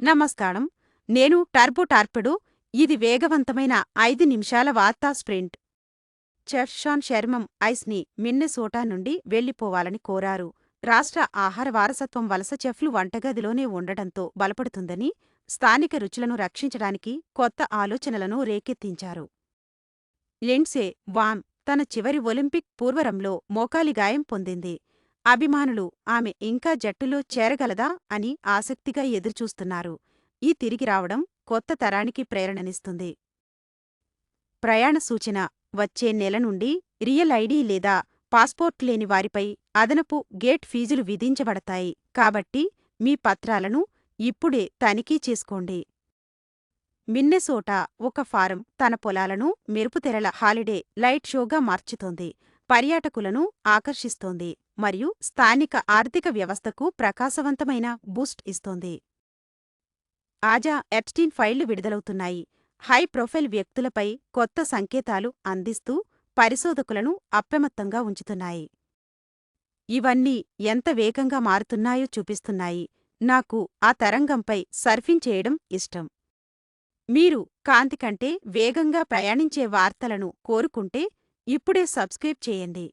నమస్కారం. నేను turbo torpedo. ఇది వేగవంతమైన 5 నిమిషాల వార్తా స్ప్రింట్. చెఫ్ షాన్ శర్మం ఐస్ని మిన్నెసోటా నుండి వెళ్లిపోవాలని కోరారు. రాష్ట్ర ఆహార వారసత్వం వలస చెఫ్లు వంటగదిలోనే ఉండడంతో బలపడుతుందని, స్థానిక రుచులను రక్షించడానికి కొత్త ఆలోచనలను రేకెత్తించారు. లిండ్సే వాన్ తన చివరి ఒలింపిక్ పూర్వరంలో మోకాలి గాయం పొందింది. అభిమానులు ఆమె ఇంకా జట్టులో చేరగలదా అని ఆసక్తిగా ఎదురుచూస్తున్నారు. ఈ తిరిగి రావడం కొత్త తరానికి ప్రేరణనిస్తుంది. ప్రయాణ సూచన: వచ్చే నెల నుండి రియల్ ఐడీ లేదా పాస్పోర్ట్ లేని వారిపై అదనపు గేట్ ఫీజులు విధించబడతాయి, కాబట్టి మీ పత్రాలను ఇప్పుడే తనిఖీ చేసుకోండి. మిన్నెసోటా ఒక ఫారం తన పొలాలను మెరుపుతెరల హాలిడే లైట్ షోగా మార్చుతోంది, పర్యాటకులను ఆకర్షిస్తోంది మరియు స్థానిక ఆర్థిక వ్యవస్థకు ప్రకాశవంతమైన బూస్ట్ ఇస్తోంది. ఆజా ఎప్స్టీన్ ఫైళ్లు విడుదలవుతున్నాయి. హై ప్రొఫైల్ వ్యక్తులపై కొత్త సంకేతాలు అందిస్తూ పరిశోధకులను అప్రమత్తంగా ఉంచుతున్నాయి. ఇవన్నీ ఎంత వేగంగా మారుతున్నాయో చూపిస్తున్నాయి. నాకు ఆ తరంగంపై సర్ఫింగ్ చేయడం ఇష్టం. మీరు కాంతి కంటే వేగంగా ప్రయాణించే వార్తలను కోరుకుంటే ఇప్పుడే సబ్స్క్రైబ్ చేయండి.